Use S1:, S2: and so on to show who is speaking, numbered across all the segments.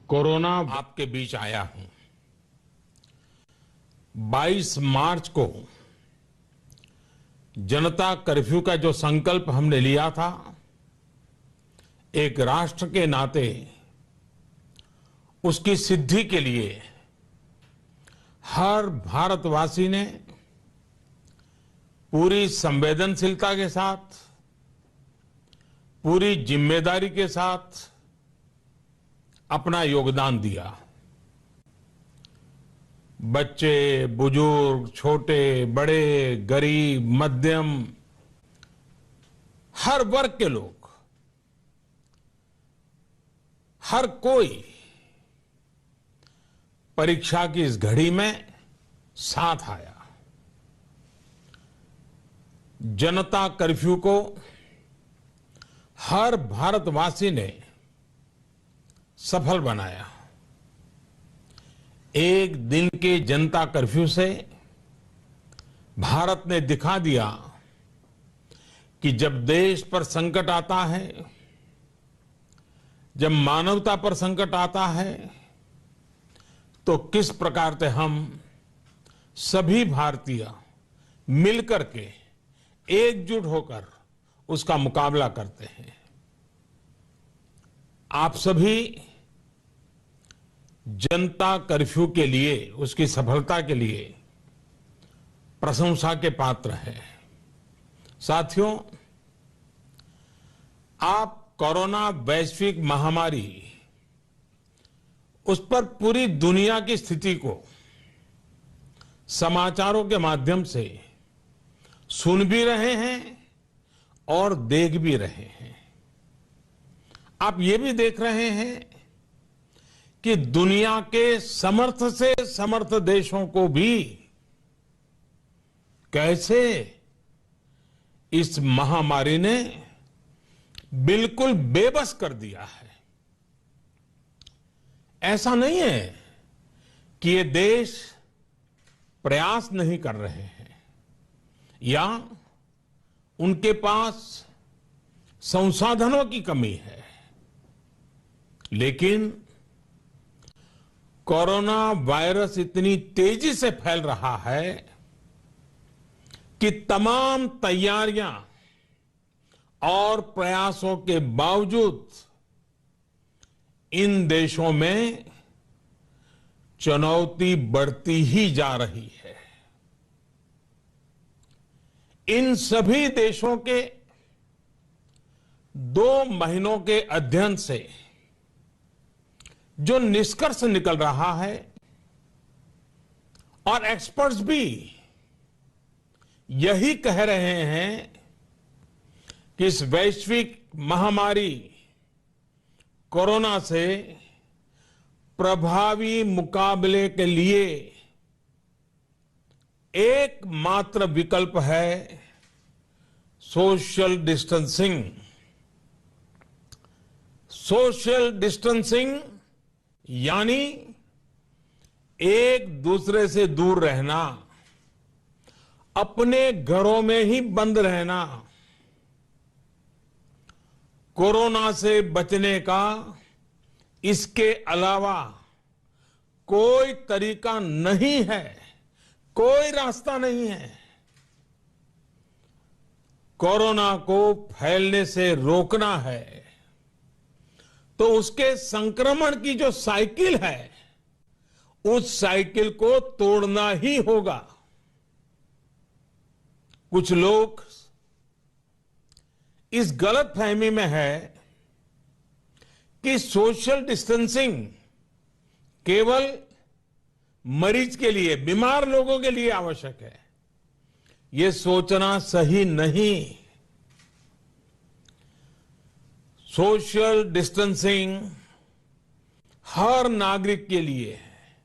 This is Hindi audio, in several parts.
S1: कोरोना आपके बीच आया हूं। 22 मार्च को जनता कर्फ्यू का जो संकल्प हमने लिया था, एक राष्ट्र के नाते उसकी सिद्धि के लिए हर भारतवासी ने पूरी संवेदनशीलता के साथ, पूरी जिम्मेदारी के साथ अपना योगदान दिया। बच्चे, बुजुर्ग, छोटे, बड़े, गरीब, मध्यम, हर वर्ग के लोग, हर कोई परीक्षा की इस घड़ी में साथ आया। जनता कर्फ्यू को हर भारतवासी ने सफल बनाया। एक दिन के जनता कर्फ्यू से भारत ने दिखा दिया कि जब देश पर संकट आता है, जब मानवता पर संकट आता है, तो किस प्रकार से हम सभी भारतीय मिलकर के एकजुट होकर उसका मुकाबला करते हैं। आप सभी जनता कर्फ्यू के लिए, उसकी सफलता के लिए प्रशंसा के पात्र हैं। साथियों, आप कोरोना वैश्विक महामारी, उस पर पूरी दुनिया की स्थिति को समाचारों के माध्यम से सुन भी रहे हैं और देख भी रहे हैं। आप ये भी देख रहे हैं कि दुनिया के समर्थ से समर्थ देशों को भी कैसे इस महामारी ने बिल्कुल बेबस कर दिया है। ऐसा नहीं है कि ये देश प्रयास नहीं कर रहे हैं या उनके पास संसाधनों की कमी है, लेकिन कोरोना वायरस इतनी तेजी से फैल रहा है कि तमाम तैयारियां और प्रयासों के बावजूद इन देशों में चुनौती बढ़ती ही जा रही है। इन सभी देशों के 2 महीनों के अध्ययन से जो निष्कर्ष निकल रहा है, और एक्सपर्ट्स भी यही कह रहे हैं कि इस वैश्विक महामारी कोरोना से प्रभावी मुकाबले के लिए एकमात्र विकल्प है सोशल डिस्टेंसिंग। सोशल डिस्टेंसिंग यानी एक दूसरे से दूर रहना, अपने घरों में ही बंद रहना। कोरोना से बचने का इसके अलावा कोई तरीका नहीं है, कोई रास्ता नहीं है। कोरोना को फैलने से रोकना है तो उसके संक्रमण की जो साइकिल है, उस साइकिल को तोड़ना ही होगा। कुछ लोग इस गलतफहमी में है कि सोशल डिस्टेंसिंग केवल मरीज के लिए, बीमार लोगों के लिए आवश्यक है। यह सोचना सही नहीं। सोशल डिस्टेंसिंग हर नागरिक के लिए है,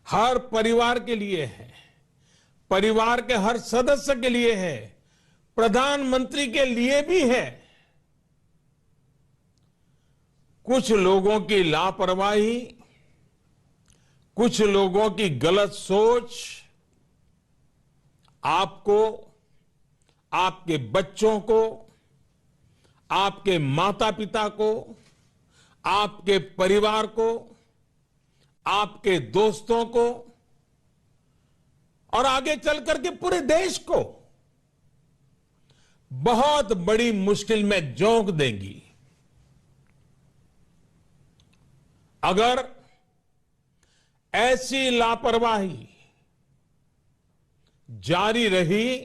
S1: हर परिवार के लिए है, परिवार के हर सदस्य के लिए है, प्रधानमंत्री के लिए भी है। कुछ लोगों की लापरवाही, कुछ लोगों की गलत सोच आपको, आपके बच्चों को, आपके माता पिता को, आपके परिवार को आपके दोस्तों को और आगे चल करके पूरे देश को बहुत बड़ी मुश्किल में झोंक देंगी। अगर ऐसी लापरवाही जारी रही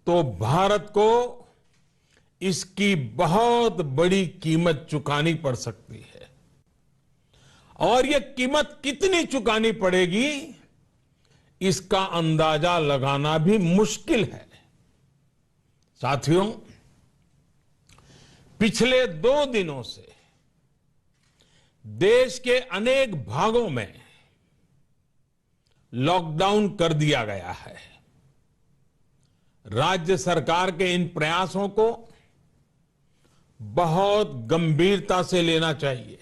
S1: तो भारत को इसकी बहुत बड़ी कीमत चुकानी पड़ सकती है। और यह कीमत कितनी चुकानी पड़ेगी, इसका अंदाजा लगाना भी मुश्किल है। साथियों, पिछले 2 दिनों से देश के अनेक भागों में लॉकडाउन कर दिया गया है। राज्य सरकार के इन प्रयासों को बहुत गंभीरता से लेना चाहिए।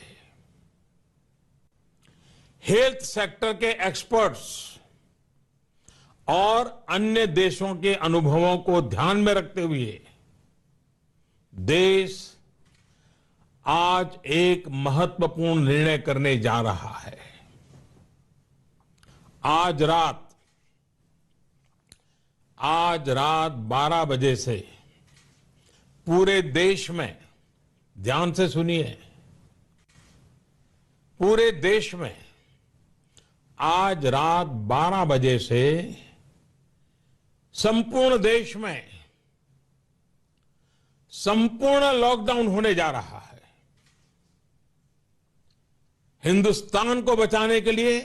S1: हेल्थ सेक्टर के एक्सपर्ट्स और अन्य देशों के अनुभवों को ध्यान में रखते हुए देश आज एक महत्वपूर्ण निर्णय करने जा रहा है। आज रात 12 बजे से पूरे देश में, ध्यान से सुनिए, पूरे देश में आज रात 12 बजे से संपूर्ण देश में संपूर्ण लॉकडाउन होने जा रहा है। हिंदुस्तान को बचाने के लिए,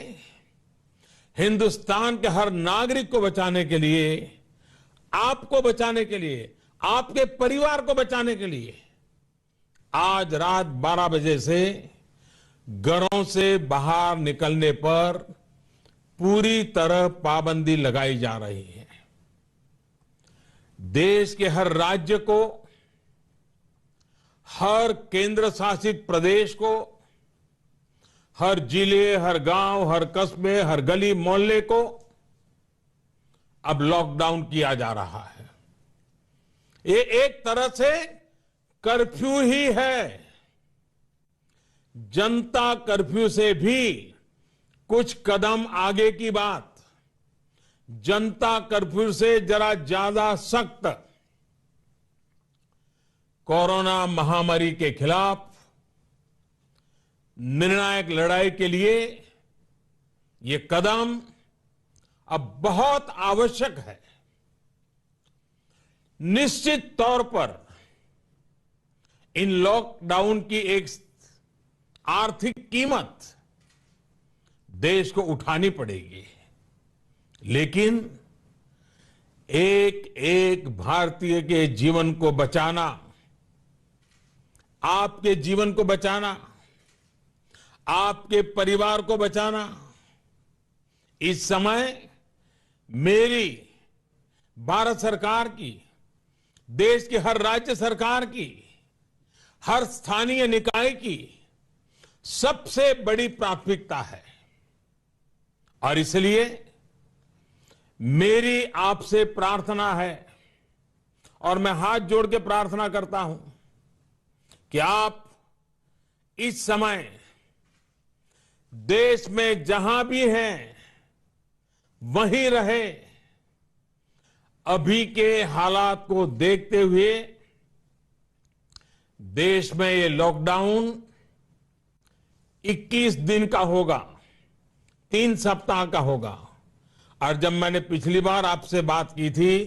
S1: हिंदुस्तान के हर नागरिक को बचाने के लिए, आपको बचाने के लिए, आपके परिवार को बचाने के लिए आज रात 12 बजे से घरों से बाहर निकलने पर पूरी तरह पाबंदी लगाई जा रही है। देश के हर राज्य को, हर केंद्र शासित प्रदेश को, हर जिले, हर गांव, हर कस्बे, हर गली मोहल्ले को अब लॉकडाउन किया जा रहा है। ये एक तरह से कर्फ्यू ही है। जनता कर्फ्यू से भी कुछ कदम आगे की बात। जनता कर्फ्यू से जरा ज्यादा सख्त। कोरोना महामारी के खिलाफ निर्णायक लड़ाई के लिए ये कदम अब बहुत आवश्यक है। निश्चित तौर पर इन लॉकडाउन की एक आर्थिक कीमत देश को उठानी पड़ेगी, लेकिन एक एक भारतीय के जीवन को बचाना, आपके जीवन को बचाना, आपके परिवार को बचाना, इस समय मेरी, भारत सरकार की, देश की हर राज्य सरकार की, हर स्थानीय निकाय की सबसे बड़ी प्राथमिकता है। और इसलिए मेरी आपसे प्रार्थना है और मैं हाथ जोड़ के प्रार्थना करता हूं कि आप इस समय देश में जहां भी हैं वहीं रहे। अभी के हालात को देखते हुए देश में ये लॉकडाउन 21 दिन का होगा, 3 सप्ताह का होगा। और जब मैंने पिछली बार आपसे बात की थी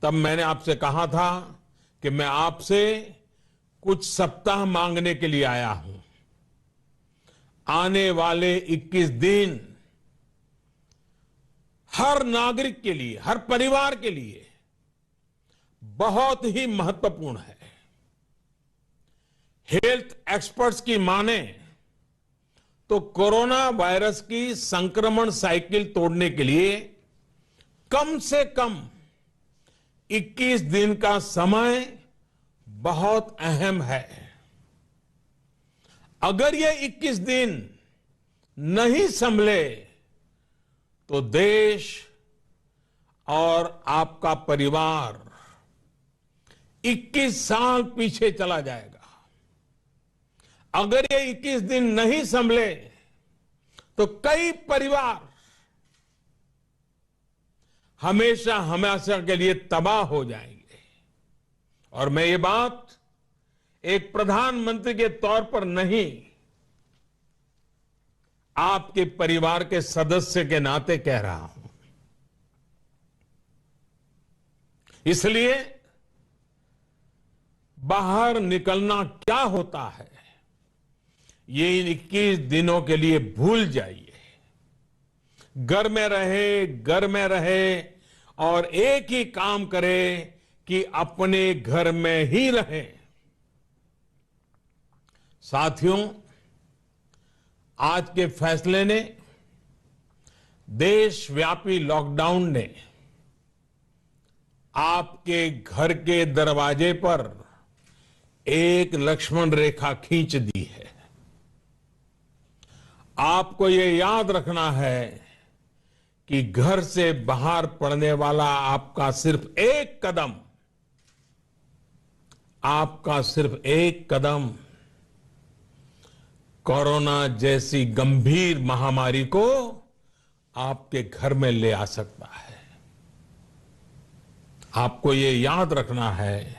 S1: तब मैंने आपसे कहा था कि मैं आपसे कुछ सप्ताह मांगने के लिए आया हूं। आने वाले 21 दिन हर नागरिक के लिए, हर परिवार के लिए बहुत ही महत्वपूर्ण है। हेल्थ एक्सपर्ट्स की माने तो कोरोना वायरस की संक्रमण साइकिल तोड़ने के लिए कम से कम 21 दिन का समय बहुत अहम है। अगर ये 21 दिन नहीं संभले तो देश और आपका परिवार 21 साल पीछे चला जाएगा। अगर ये 21 दिन नहीं संभले तो कई परिवार हमेशा हमेशा के लिए तबाह हो जाएंगे। और मैं ये बात एक प्रधानमंत्री के तौर पर नहीं, आपके परिवार के सदस्य के नाते कह रहा हूं। इसलिए बाहर निकलना क्या होता है, ये 21 दिनों के लिए भूल जाइए। घर में रहे और एक ही काम करे कि अपने घर में ही रहे। साथियों, आज के फैसले ने, देशव्यापी लॉकडाउन ने आपके घर के दरवाजे पर एक लक्ष्मण रेखा खींच दी है। आपको ये याद रखना है कि घर से बाहर पड़ने वाला आपका सिर्फ एक कदम कोरोना जैसी गंभीर महामारी को आपके घर में ले आ सकता है। आपको ये याद रखना है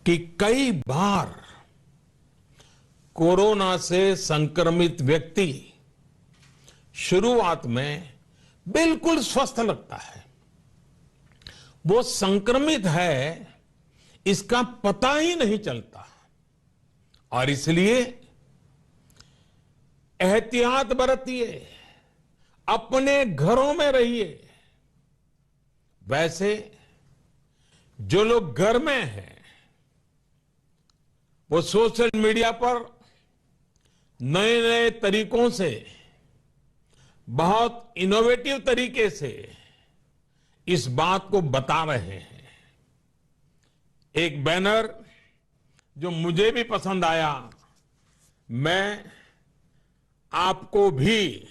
S1: कि कई बार कोरोना से संक्रमित व्यक्ति शुरुआत में बिल्कुल स्वस्थ लगता है, वो संक्रमित है इसका पता ही नहीं चलता, और इसलिए एहतियात बरतिए, अपने घरों में रहिए। वैसे जो लोग घर में हैं वो सोशल मीडिया पर नए नए तरीकों से, बहुत इनोवेटिव तरीके से इस बात को बता रहे हैं। एक बैनर जो मुझे भी पसंद आया, मैं आपको भी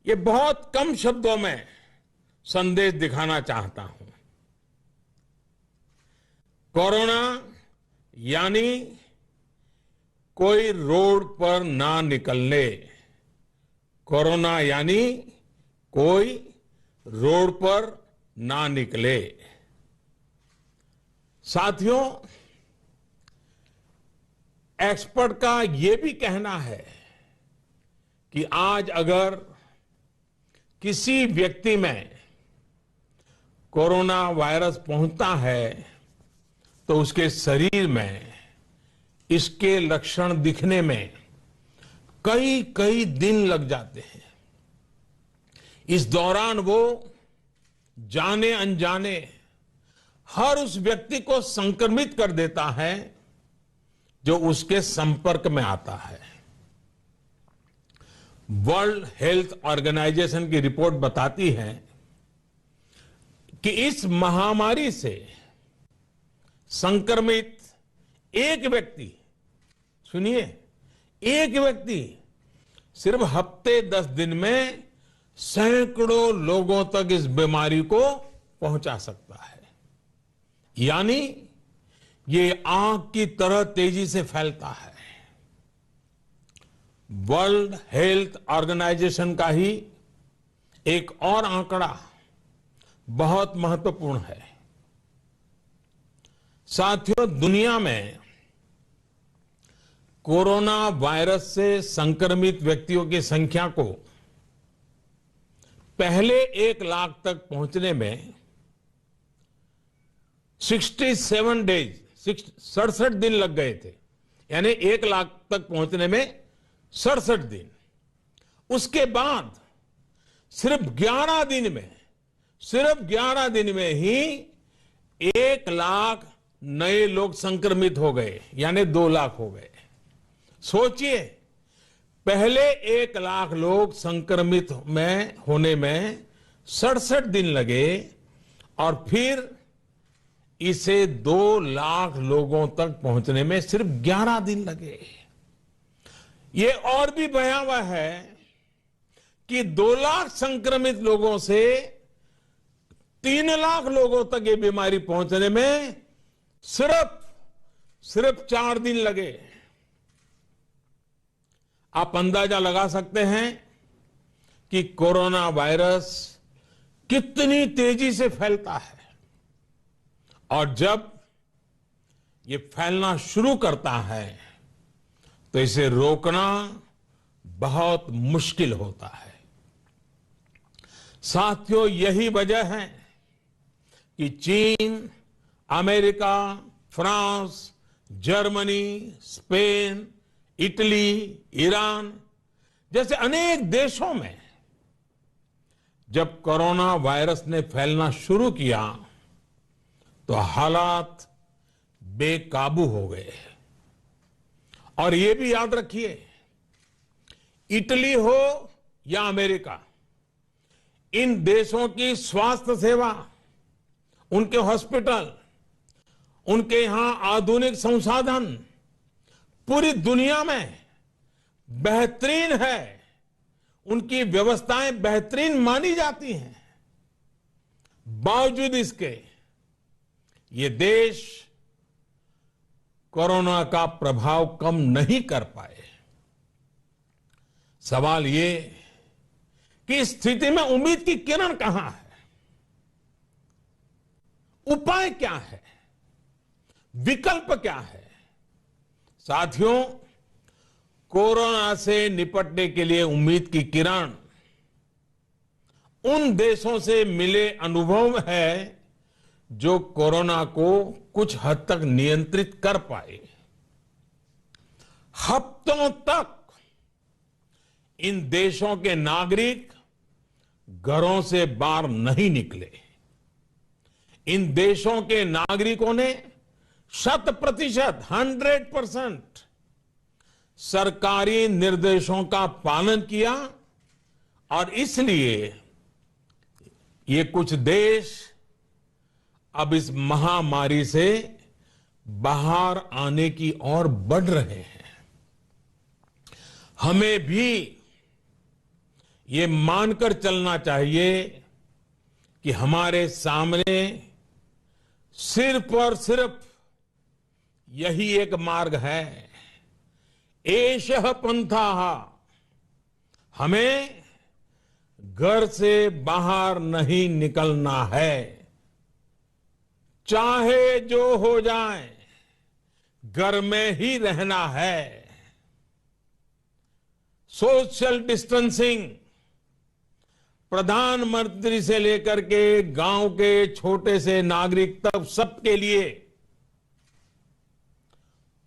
S1: ये बहुत कम शब्दों में संदेश दिखाना चाहता हूं। कोरोना यानी कोई रोड पर ना निकलने, कोरोना यानी कोई रोड पर ना निकले। साथियों, एक्सपर्ट का यह भी कहना है कि आज अगर किसी व्यक्ति में कोरोना वायरस पहुंचता है तो उसके शरीर में इसके लक्षण दिखने में कई दिन लग जाते हैं। इस दौरान वो जाने अनजाने हर उस व्यक्ति को संक्रमित कर देता है जो उसके संपर्क में आता है। वर्ल्ड हेल्थ ऑर्गेनाइजेशन की रिपोर्ट बताती है कि इस महामारी से संक्रमित एक व्यक्ति, सुनिए, एक व्यक्ति सिर्फ हफ्ते 10 दिन में सैकड़ों लोगों तक इस बीमारी को पहुंचा सकता है। यानी ये आग की तरह तेजी से फैलता है। वर्ल्ड हेल्थ ऑर्गेनाइजेशन का ही एक और आंकड़ा बहुत महत्वपूर्ण है। साथियों, दुनिया में कोरोना वायरस से संक्रमित व्यक्तियों की संख्या को पहले 1 लाख तक पहुंचने में 67 डेज, 67 दिन लग गए थे। यानी 1 लाख तक पहुंचने में 67 दिन। उसके बाद सिर्फ 11 दिन में ही 1 लाख नए लोग संक्रमित हो गए, यानी 2 लाख हो गए। सोचिए, पहले 1 लाख लोग संक्रमित में होने में 67 दिन लगे और फिर इसे 2 लाख लोगों तक पहुंचने में सिर्फ 11 दिन लगे। ये और भी भयावह है कि 2 लाख संक्रमित लोगों से 3 लाख लोगों तक ये बीमारी पहुंचने में सिर्फ 4 दिन लगे। आप अंदाजा लगा सकते हैं कि कोरोना वायरस कितनी तेजी से फैलता है और जब ये फैलना शुरू करता है तो इसे रोकना बहुत मुश्किल होता है। साथियों, यही वजह है कि चीन, America, France, Germany, Spain, Italy, Iran जैसे अनेक देशों में जब कोरोना वायरस ने फैलना शुरू किया तो हालात बेकाबू हो गए। और ये भी याद रखिए, इटली हो या अमेरिका, इन देशों की स्वास्थ्य सेवा, उनके हॉस्पिटल, उनके यहां आधुनिक संसाधन पूरी दुनिया में बेहतरीन है। उनकी व्यवस्थाएं बेहतरीन मानी जाती हैं। बावजूद इसके ये देश कोरोना का प्रभाव कम नहीं कर पाए। सवाल ये कि इस स्थिति में उम्मीद की किरण कहां है? उपाय क्या है? विकल्प क्या है? साथियों, कोरोना से निपटने के लिए उम्मीद की किरण उन देशों से मिले अनुभव है जो कोरोना को कुछ हद तक नियंत्रित कर पाए। हफ्तों तक इन देशों के नागरिक घरों से बाहर नहीं निकले। इन देशों के नागरिकों ने 100%, 100% सरकारी निर्देशों का पालन किया और इसलिए ये कुछ देश अब इस महामारी से बाहर आने की ओर बढ़ रहे हैं। हमें भी ये मानकर चलना चाहिए कि हमारे सामने सिर्फ और सिर्फ यही एक मार्ग है, एषः पंथाः। हमें घर से बाहर नहीं निकलना है, चाहे जो हो जाए घर में ही रहना है। सोशल डिस्टेंसिंग प्रधानमंत्री से लेकर के गांव के छोटे से नागरिक तक सबके लिए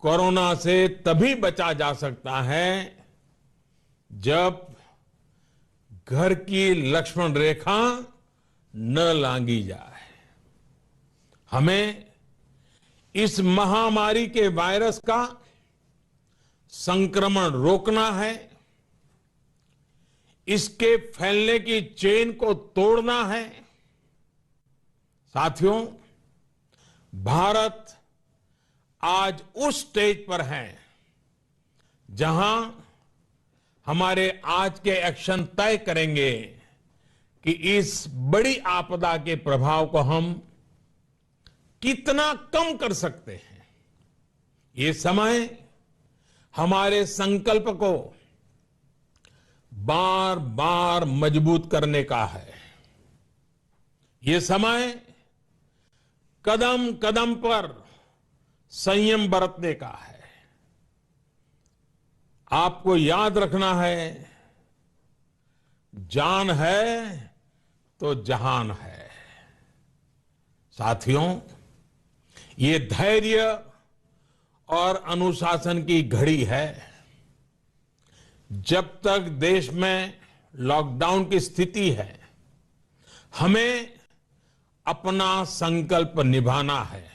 S1: कोरोना से तभी बचा जा सकता है जब घर की लक्ष्मण रेखा न लांघी जाए। हमें इस महामारी के वायरस का संक्रमण रोकना है, इसके फैलने की चेन को तोड़ना है। साथियों, भारत आज उस स्टेज पर है जहां हमारे आज के एक्शन तय करेंगे कि इस बड़ी आपदा के प्रभाव को हम कितना कम कर सकते हैं। ये समय हमारे संकल्प को बार बार मजबूत करने का है। ये समय कदम कदम पर संयम बरतने का है। आपको याद रखना है, जान है तो जहान है। साथियों, ये धैर्य और अनुशासन की घड़ी है। जब तक देश में लॉकडाउन की स्थिति है, हमें अपना संकल्प निभाना है,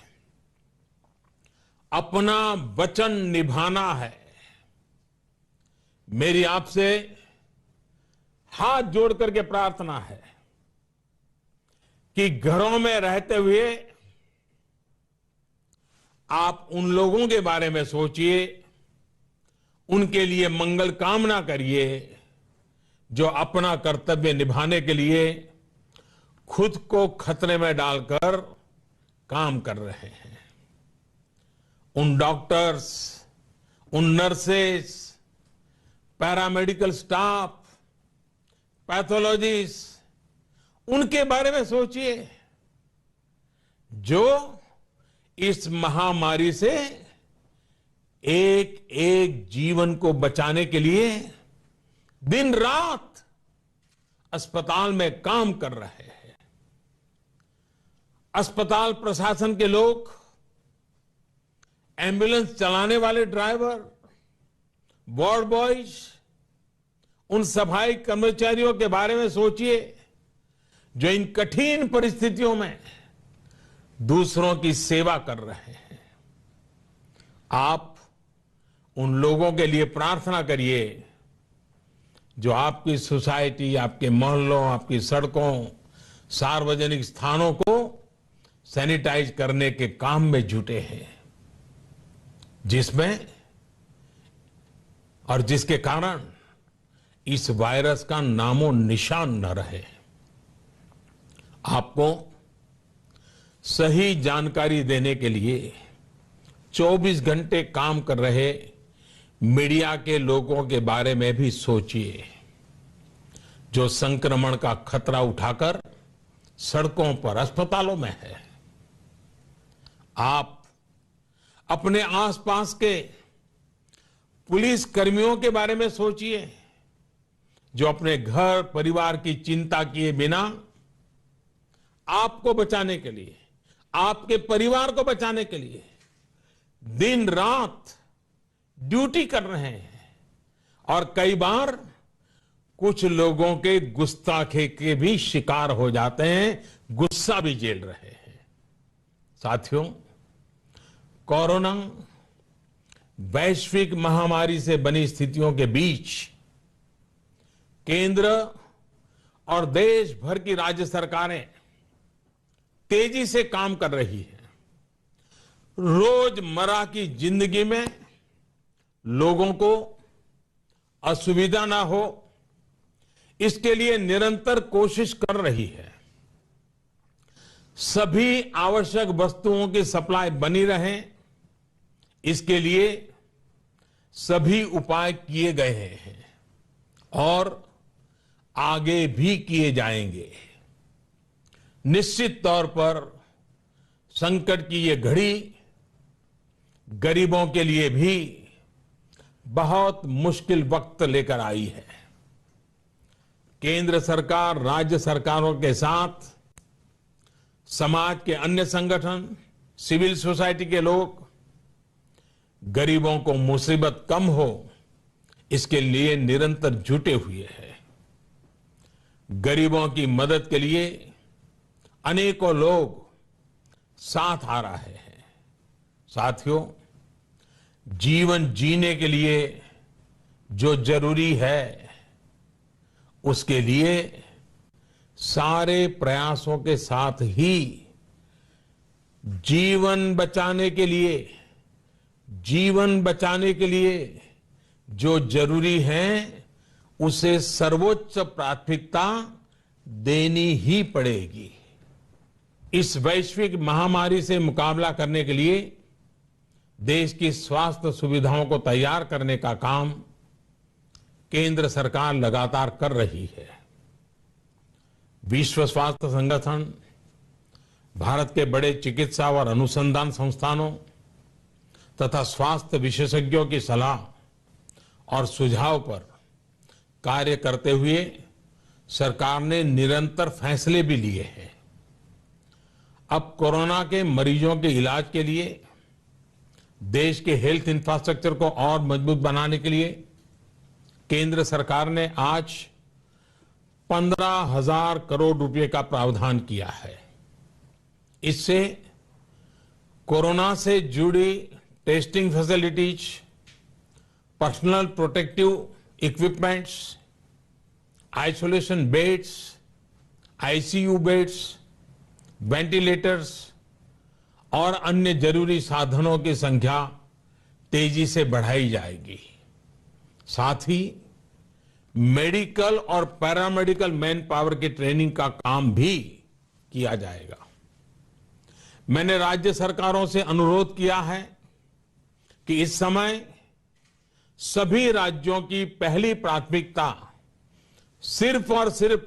S1: अपना वचन निभाना है। मेरी आपसे हाथ जोड़ करके प्रार्थना है कि घरों में रहते हुए आप उन लोगों के बारे में सोचिए, उनके लिए मंगल कामना करिए जो अपना कर्तव्य निभाने के लिए खुद को खतरे में डालकर काम कर रहे हैं। उन डॉक्टर्स, उन नर्सेस, पैरामेडिकल स्टाफ, पैथोलॉजिस्ट, उनके बारे में सोचिए जो इस महामारी से एक एक जीवन को बचाने के लिए दिन रात अस्पताल में काम कर रहे हैं। अस्पताल प्रशासन के लोग, एम्बुलेंस चलाने वाले ड्राइवर, वार्ड बॉयज, उन सफाई कर्मचारियों के बारे में सोचिए जो इन कठिन परिस्थितियों में दूसरों की सेवा कर रहे हैं। आप उन लोगों के लिए प्रार्थना करिए जो आपकी सोसाइटी, आपके मोहल्लों, आपकी सड़कों, सार्वजनिक स्थानों को सैनिटाइज करने के काम में जुटे हैं, जिसमें और जिसके कारण इस वायरस का नामो निशान न रहे। आपको सही जानकारी देने के लिए 24 घंटे काम कर रहे मीडिया के लोगों के बारे में भी सोचिए जो संक्रमण का खतरा उठाकर सड़कों पर, अस्पतालों में है। आप अपने आसपास के पुलिस कर्मियों के बारे में सोचिए जो अपने घर परिवार की चिंता किए बिना आपको बचाने के लिए, आपके परिवार को बचाने के लिए दिन रात ड्यूटी कर रहे हैं और कई बार कुछ लोगों के गुस्ताखी के भी शिकार हो जाते हैं, गुस्सा भी झेल रहे हैं। साथियों, कोरोना वैश्विक महामारी से बनी स्थितियों के बीच केंद्र और देश भर की राज्य सरकारें तेजी से काम कर रही है। रोजमर्रा की जिंदगी में लोगों को असुविधा ना हो, इसके लिए निरंतर कोशिश कर रही है। सभी आवश्यक वस्तुओं की सप्लाई बनी रहे, इसके लिए सभी उपाय किए गए हैं और आगे भी किए जाएंगे। निश्चित तौर पर संकट की ये घड़ी गरीबों के लिए भी बहुत मुश्किल वक्त लेकर आई है। केंद्र सरकार, राज्य सरकारों के साथ समाज के अन्य संगठन, सिविल सोसाइटी के लोग गरीबों को मुसीबत कम हो, इसके लिए निरंतर जुटे हुए हैं। गरीबों की मदद के लिए अनेकों लोग साथ आ रहे हैं। साथियों, जीवन जीने के लिए जो जरूरी है, उसके लिए सारे प्रयासों के साथ ही जीवन बचाने के लिए जो जरूरी है, उसे सर्वोच्च प्राथमिकता देनी ही पड़ेगी। इस वैश्विक महामारी से मुकाबला करने के लिए देश की स्वास्थ्य सुविधाओं को तैयार करने का काम केंद्र सरकार लगातार कर रही है। विश्व स्वास्थ्य संगठन, भारत के बड़े चिकित्सा और अनुसंधान संस्थानों तथा स्वास्थ्य विशेषज्ञों की सलाह और सुझाव पर कार्य करते हुए सरकार ने निरंतर फैसले भी लिए हैं। अब कोरोना के मरीजों के इलाज के लिए देश के हेल्थ इंफ्रास्ट्रक्चर को और मजबूत बनाने के लिए केंद्र सरकार ने आज 15,000 करोड़ रुपए का प्रावधान किया है। इससे कोरोना से जुड़ी testing facilities, personal protective equipments, isolation beds, ICU beds, ventilators और अन्य जरूरी साधनों की संख्या तेजी से बढ़ाई जाएगी। साथ ही मेडिकल और पैरामेडिकल मैन पावर की ट्रेनिंग का काम भी किया जाएगा। मैंने राज्य सरकारों से अनुरोध किया है कि इस समय सभी राज्यों की पहली प्राथमिकता सिर्फ और सिर्फ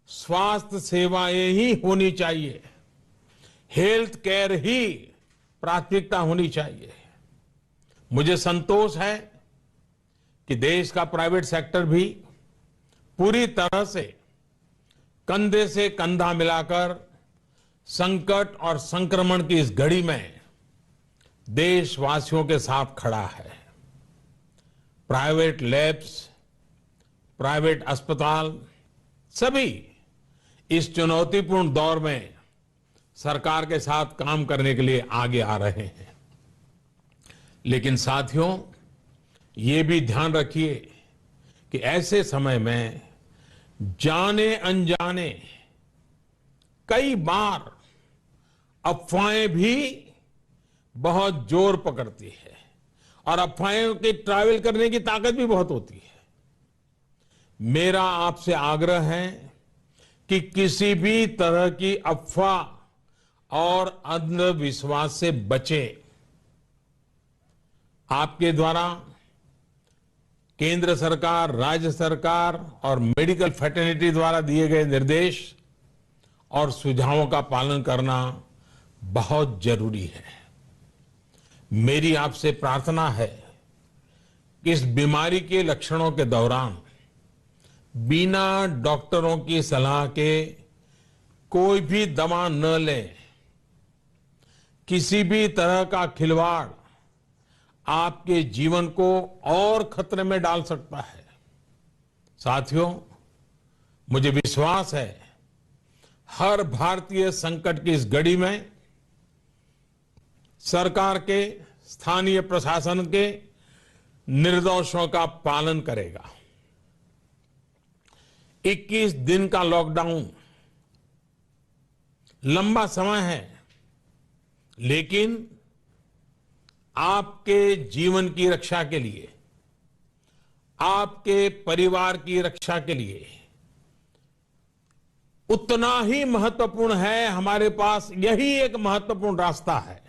S1: स्वास्थ्य सेवाएं ही होनी चाहिए, हेल्थ केयर ही प्राथमिकता होनी चाहिए। मुझे संतोष है कि देश का प्राइवेट सेक्टर भी पूरी तरह से कंधे से कंधा मिलाकर संकट और संक्रमण की इस घड़ी में देशवासियों के साथ खड़ा है। प्राइवेट लैब्स, प्राइवेट अस्पताल सभी इस चुनौतीपूर्ण दौर में सरकार के साथ काम करने के लिए आगे आ रहे हैं। लेकिन साथियों, ये भी ध्यान रखिए कि ऐसे समय में जाने अनजाने कई बार अफवाहें भी बहुत जोर पकड़ती है और अफवाहों की ट्रैवल करने की ताकत भी बहुत होती है। मेरा आपसे आग्रह है कि किसी भी तरह की अफवाह और अंधविश्वास से बचें। आपके द्वारा केंद्र सरकार, राज्य सरकार और मेडिकल फ्रेटर्निटी द्वारा दिए गए निर्देश और सुझावों का पालन करना बहुत जरूरी है। मेरी आपसे प्रार्थना है कि इस बीमारी के लक्षणों के दौरान बिना डॉक्टरों की सलाह के कोई भी दवा न लें। किसी भी तरह का खिलवाड़ आपके जीवन को और खतरे में डाल सकता है। साथियों, मुझे विश्वास है हर भारतीय संकट की इस घड़ी में सरकार के, स्थानीय प्रशासन के निर्देशों का पालन करेगा। 21 दिन का लॉकडाउन लंबा समय है, लेकिन आपके जीवन की रक्षा के लिए, आपके परिवार की रक्षा के लिए उतना ही महत्वपूर्ण है। हमारे पास यही एक महत्वपूर्ण रास्ता है।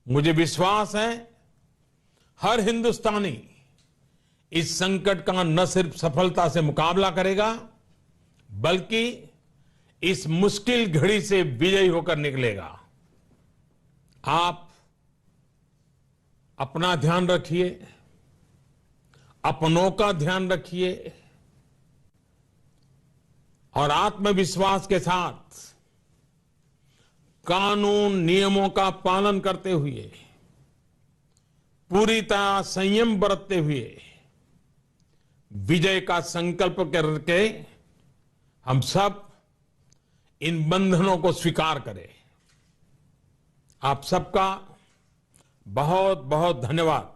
S1: मुझे विश्वास है हर हिंदुस्तानी इस संकट का न सिर्फ सफलता से मुकाबला करेगा, बल्कि इस मुश्किल घड़ी से विजयी होकर निकलेगा। आप अपना ध्यान रखिए, अपनों का ध्यान रखिए और आत्मविश्वास के साथ कानून नियमों का पालन करते हुए, पूरी तरह संयम बरतते हुए विजय का संकल्प करके हम सब इन बंधनों को स्वीकार करें। आप सबका बहुत बहुत धन्यवाद।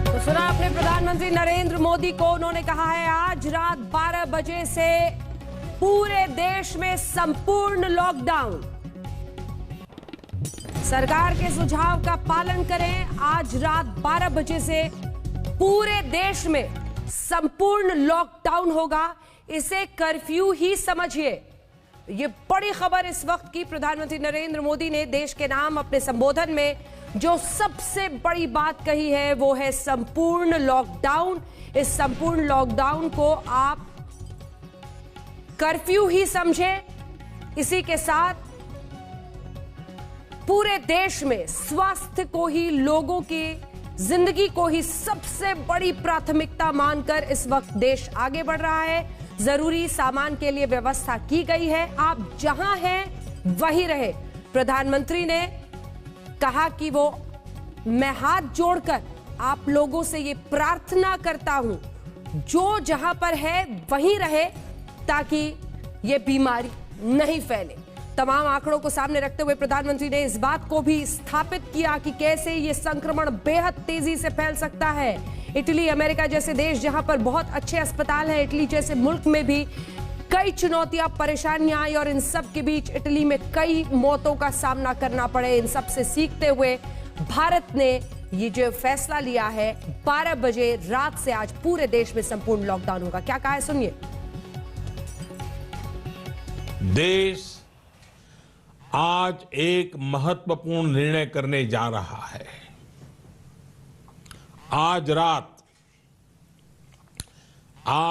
S2: तो सुना आपने प्रधानमंत्री नरेंद्र मोदी को। उन्होंने कहा है आज रात 12 बजे से पूरे देश में संपूर्ण लॉकडाउन। सरकार के सुझाव का पालन करें। आज रात 12 बजे से पूरे देश में संपूर्ण लॉकडाउन होगा। इसे कर्फ्यू ही समझिए। ये बड़ी खबर इस वक्त की। प्रधानमंत्री नरेंद्र मोदी ने देश के नाम अपने संबोधन में जो सबसे बड़ी बात कही है वो है संपूर्ण लॉकडाउन। इस संपूर्ण लॉकडाउन को आप कर्फ्यू ही समझें। इसी के साथ पूरे देश में स्वास्थ्य को ही, लोगों की जिंदगी को ही सबसे बड़ी प्राथमिकता मानकर इस वक्त देश आगे बढ़ रहा है। जरूरी सामान के लिए व्यवस्था की गई है। आप जहां हैं वहीं रहे। प्रधानमंत्री ने कहा कि मैं हाथ जोड़कर आप लोगों से ये प्रार्थना करता हूं, जो जहां पर है वहीं रहे ताकि ये बीमारी नहीं फैले। तमाम आंकड़ों को सामने रखते हुए प्रधानमंत्री ने इस बात को भी स्थापित किया कि कैसे ये संक्रमण बेहद तेजी से फैल सकता है। इटली, अमेरिका जैसे देश जहां पर बहुत अच्छे अस्पताल हैं, इटली जैसे मुल्क में भी कई चुनौतियां, परेशानियां आई और इन सब के बीच इटली में कई मौतों का सामना करना पड़े। इन सब से सीखते हुए भारत ने ये जो फैसला लिया है 12 बजे रात से आज पूरे देश में संपूर्ण लॉकडाउन होगा। क्या कहा है सुनिए।
S1: देश आज एक महत्वपूर्ण निर्णय करने जा रहा है। आज रात